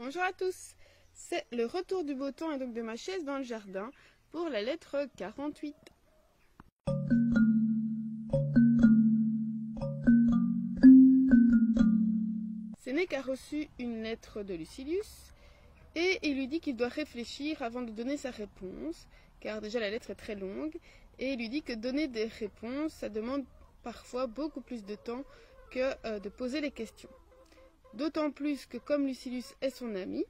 Bonjour à tous, c'est le retour du beau temps et donc de ma chaise dans le jardin pour la lettre 48. Sénèque a reçu une lettre de Lucilius et il lui dit qu'il doit réfléchir avant de donner sa réponse, car déjà la lettre est très longue, et il lui dit que donner des réponses, ça demande parfois beaucoup plus de temps que de poser les questions. D'autant plus que comme Lucilius est son ami,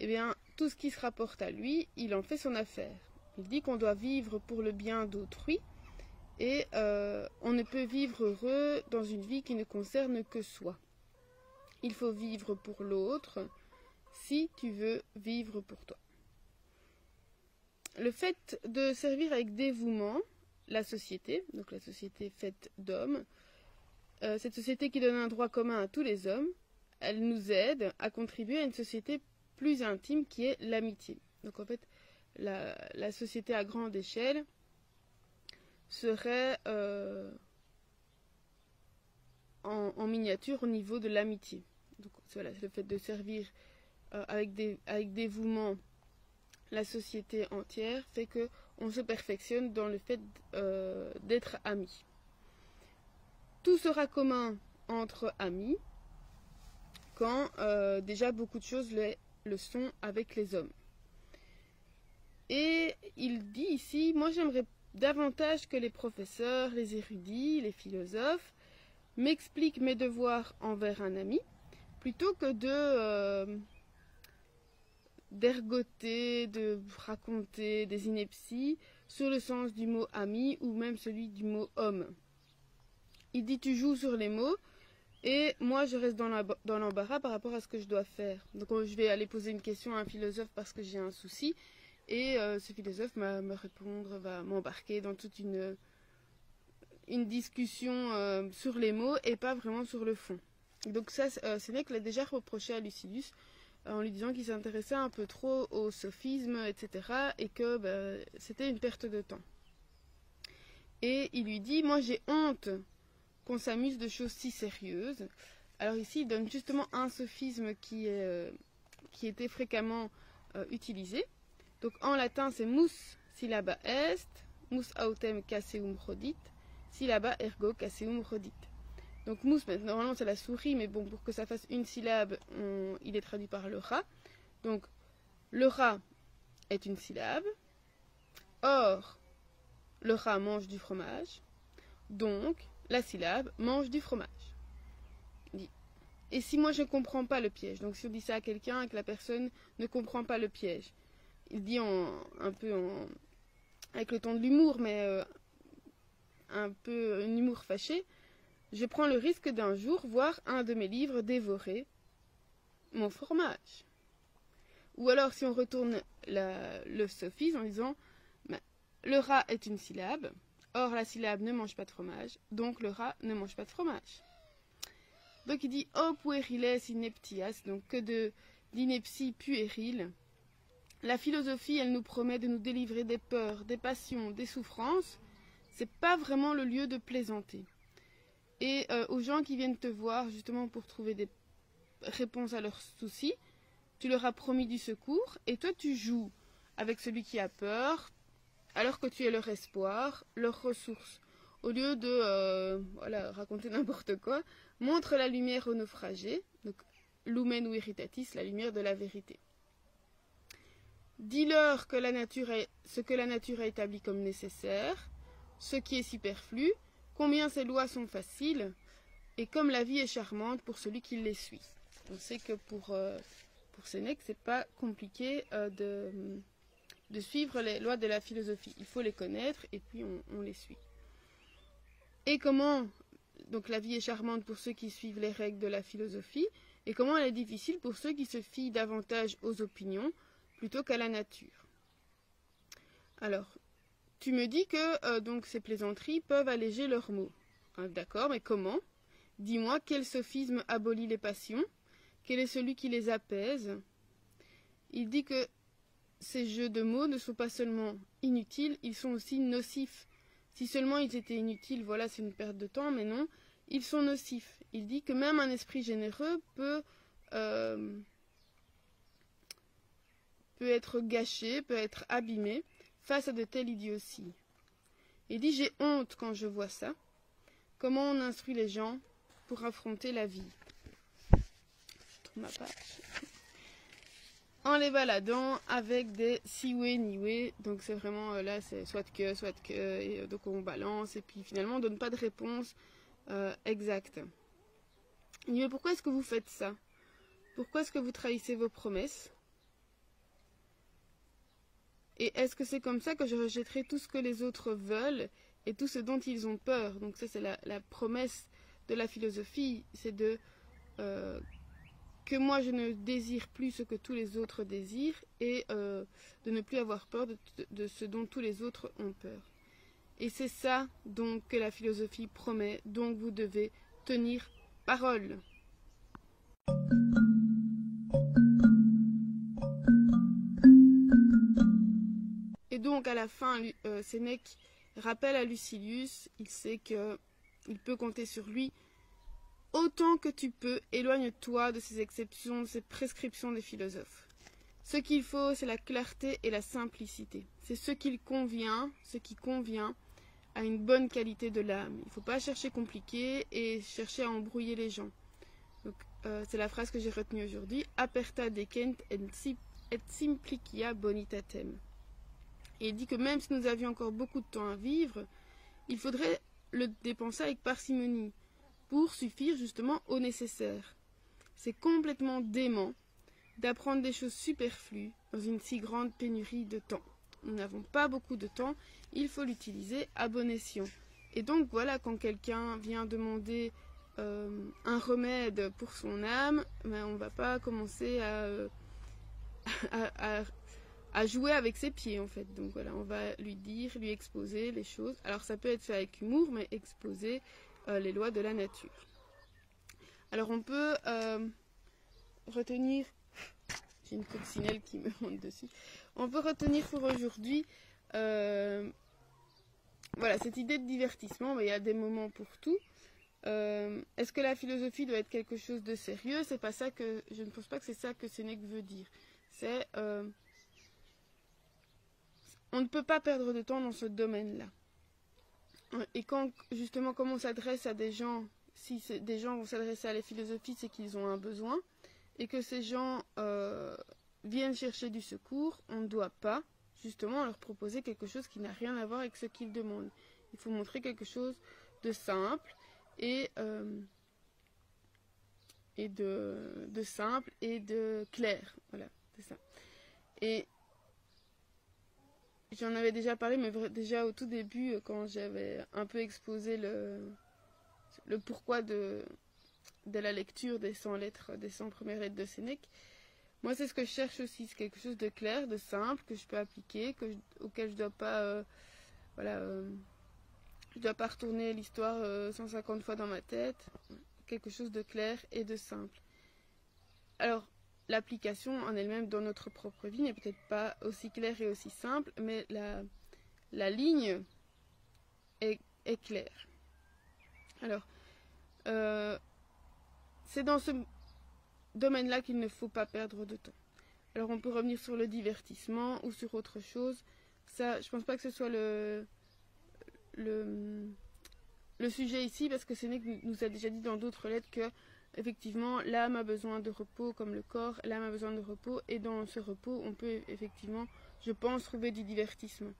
eh bien, tout ce qui se rapporte à lui, il en fait son affaire. Il dit qu'on doit vivre pour le bien d'autrui et on ne peut vivre heureux dans une vie qui ne concerne que soi. Il faut vivre pour l'autre si tu veux vivre pour toi. Le fait de servir avec dévouement la société, donc la société faite d'hommes, cette société qui donne un droit commun à tous les hommes, elle nous aide à contribuer à une société plus intime qui est l'amitié. Donc en fait, la société à grande échelle serait en miniature au niveau de l'amitié. Donc voilà, c'est le fait de servir avec dévouement la société entière fait qu'on se perfectionne dans le fait d'être amis. Tout sera commun entre amis quand déjà beaucoup de choses le sont avec les hommes. Et il dit ici, moi j'aimerais davantage que les professeurs, les érudits, les philosophes m'expliquent mes devoirs envers un ami, plutôt que d'ergoter, de raconter des inepties sur le sens du mot ami ou même celui du mot homme. Il dit tu joues sur les mots et moi je reste dans l'embarras par rapport à ce que je dois faire. Donc je vais aller poser une question à un philosophe parce que j'ai un souci et ce philosophe va me répondre, va m'embarquer dans toute une discussion sur les mots et pas vraiment sur le fond. Donc ça, Sénèque l'a déjà reproché à Lucilius en lui disant qu'il s'intéressait un peu trop au sophisme, etc. et que c'était une perte de temps. Et il lui dit, moi j'ai honte qu'on s'amuse de choses si sérieuses. Alors ici, il donne justement un sophisme qui était fréquemment utilisé. Donc en latin, c'est mus syllaba est, mus autem caseum rodit, syllaba ergo caseum rodit. Donc mus, normalement c'est la souris, mais bon, pour que ça fasse une syllabe, il est traduit par le rat. Donc le rat est une syllabe. Or, le rat mange du fromage. Donc, la syllabe mange du fromage. Et si moi je ne comprends pas le piège, donc si on dit ça à quelqu'un et que la personne ne comprend pas le piège, il dit avec le ton de l'humour, mais un peu un humour fâché, je prends le risque d'un jour voir un de mes livres dévorer mon fromage. Ou alors si on retourne le sophisme en disant le rat est une syllabe, or la syllabe ne mange pas de fromage, donc le rat ne mange pas de fromage. Donc il dit oh pueriles ineptias, donc que d'inepties puériles. La philosophie, elle nous promet de nous délivrer des peurs, des passions, des souffrances. C'est pas vraiment le lieu de plaisanter. Et aux gens qui viennent te voir justement pour trouver des réponses à leurs soucis, tu leur as promis du secours et toi tu joues avec celui qui a peur, alors que tu es leur espoir, leur ressource. Au lieu de raconter n'importe quoi, montre la lumière aux naufragés, donc lumen veritatis, la lumière de la vérité. Dis-leur ce que la nature a établi comme nécessaire, ce qui est superflu, combien ces lois sont faciles, et comme la vie est charmante pour celui qui les suit. On sait que pour Sénèque, c'est pas compliqué de suivre les lois de la philosophie. Il faut les connaître et puis on les suit. Et comment donc la vie est charmante pour ceux qui suivent les règles de la philosophie, et comment elle est difficile pour ceux qui se fient davantage aux opinions plutôt qu'à la nature. Alors, tu me dis que donc ces plaisanteries peuvent alléger leurs maux. D'accord, mais comment? Dis-moi quel sophisme abolit les passions, quel est celui qui les apaise. Il dit que ces jeux de mots ne sont pas seulement inutiles, ils sont aussi nocifs. Si seulement ils étaient inutiles, voilà, c'est une perte de temps, mais non, ils sont nocifs. Il dit que même un esprit généreux peut peut être gâché, peut être abîmé face à de telles idioties. Il dit, j'ai honte quand je vois ça. Comment on instruit les gens pour affronter la vie? Je tourne ma page. En les baladant avec des si-way, ni-way. Donc c'est vraiment, là, c'est soit que, et donc on balance, et puis finalement on ne donne pas de réponse exacte. Il dit, mais pourquoi est-ce que vous faites ça? Pourquoi est-ce que vous trahissez vos promesses? Et est-ce que c'est comme ça que je rejetterai tout ce que les autres veulent et tout ce dont ils ont peur? Donc ça, c'est la promesse de la philosophie, c'est de que moi je ne désire plus ce que tous les autres désirent et de ne plus avoir peur de ce dont tous les autres ont peur. Et c'est ça donc que la philosophie promet, donc vous devez tenir parole. Et donc à la fin, Sénèque rappelle à Lucilius, il sait qu'il peut compter sur lui. Autant que tu peux, éloigne-toi de ces exceptions, de ces prescriptions des philosophes. Ce qu'il faut, c'est la clarté et la simplicité. C'est ce qui convient à une bonne qualité de l'âme. Il ne faut pas chercher compliqué et chercher à embrouiller les gens. Donc, c'est la phrase que j'ai retenue aujourd'hui. Aperta decent et simplicia bonitatem. Et il dit que même si nous avions encore beaucoup de temps à vivre, il faudrait le dépenser avec parcimonie pour suffire justement au nécessaire. C'est complètement dément d'apprendre des choses superflues dans une si grande pénurie de temps. Nous n'avons pas beaucoup de temps, il faut l'utiliser à bon escient. Et donc voilà, quand quelqu'un vient demander un remède pour son âme, ben, on ne va pas commencer à jouer avec ses pieds en fait. Donc voilà, on va lui dire, lui exposer les choses. Alors ça peut être fait avec humour, mais exposer les lois de la nature. Alors on peut retenir, j'ai une coccinelle qui me monte dessus, on peut retenir pour aujourd'hui voilà, cette idée de divertissement, mais il y a des moments pour tout. Est-ce que la philosophie doit être quelque chose de sérieux? C'est pas ça que, je ne pense pas que c'est ça que Sénèque veut dire. C'est on ne peut pas perdre de temps dans ce domaine-là. Et quand, justement, comme on s'adresse à des gens, si des gens vont s'adresser à la philosophie, c'est qu'ils ont un besoin, et que ces gens viennent chercher du secours, on ne doit pas, justement, leur proposer quelque chose qui n'a rien à voir avec ce qu'ils demandent. Il faut montrer quelque chose de simple et de clair. Voilà, c'est ça. Et j'en avais déjà parlé, mais déjà au tout début, quand j'avais un peu exposé le pourquoi de la lecture des 100 lettres, des 100 premières lettres de Sénèque. Moi, c'est ce que je cherche aussi, c'est quelque chose de clair, de simple, que je peux appliquer, auquel je dois pas, je dois pas retourner l'histoire 150 fois dans ma tête. Quelque chose de clair et de simple. Alors, l'application en elle-même dans notre propre vie n'est peut-être pas aussi claire et aussi simple, mais la ligne est claire. Alors, c'est dans ce domaine-là qu'il ne faut pas perdre de temps. Alors, on peut revenir sur le divertissement ou sur autre chose. Ça, je pense pas que ce soit le sujet ici, parce que Sénèque nous a déjà dit dans d'autres lettres que effectivement, l'âme a besoin de repos comme le corps, l'âme a besoin de repos, et dans ce repos, on peut effectivement, je pense, trouver du divertissement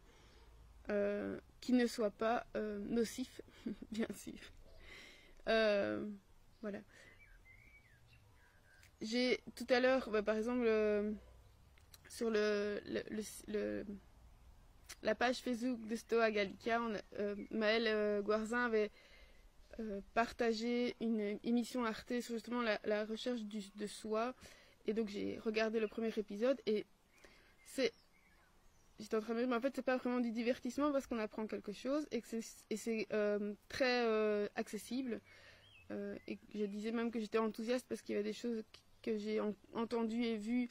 qui ne soit pas nocif, bien sûr. Voilà. J'ai tout à l'heure, par exemple, sur la page Facebook de Stoa Gallica, Maëlle Guarzin avait partagé une émission Arte sur justement la recherche de soi. Et donc j'ai regardé le premier épisode et j'étais en train de me dire, mais en fait c'est pas vraiment du divertissement parce qu'on apprend quelque chose et c'est très accessible. Et je disais même que j'étais enthousiaste parce qu'il y avait des choses que j'ai entendues et vues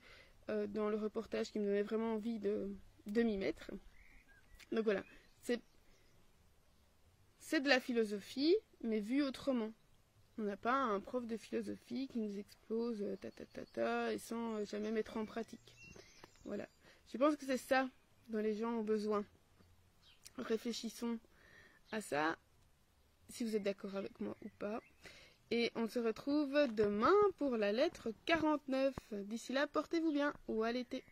dans le reportage qui me donnaient vraiment envie de m'y mettre. Donc voilà, c'est de la philosophie, mais vue autrement. On n'a pas un prof de philosophie qui nous explose et sans jamais mettre en pratique. Voilà. Je pense que c'est ça dont les gens ont besoin. Réfléchissons à ça, si vous êtes d'accord avec moi ou pas. Et on se retrouve demain pour la lettre 49. D'ici là, portez-vous bien ou à l'été.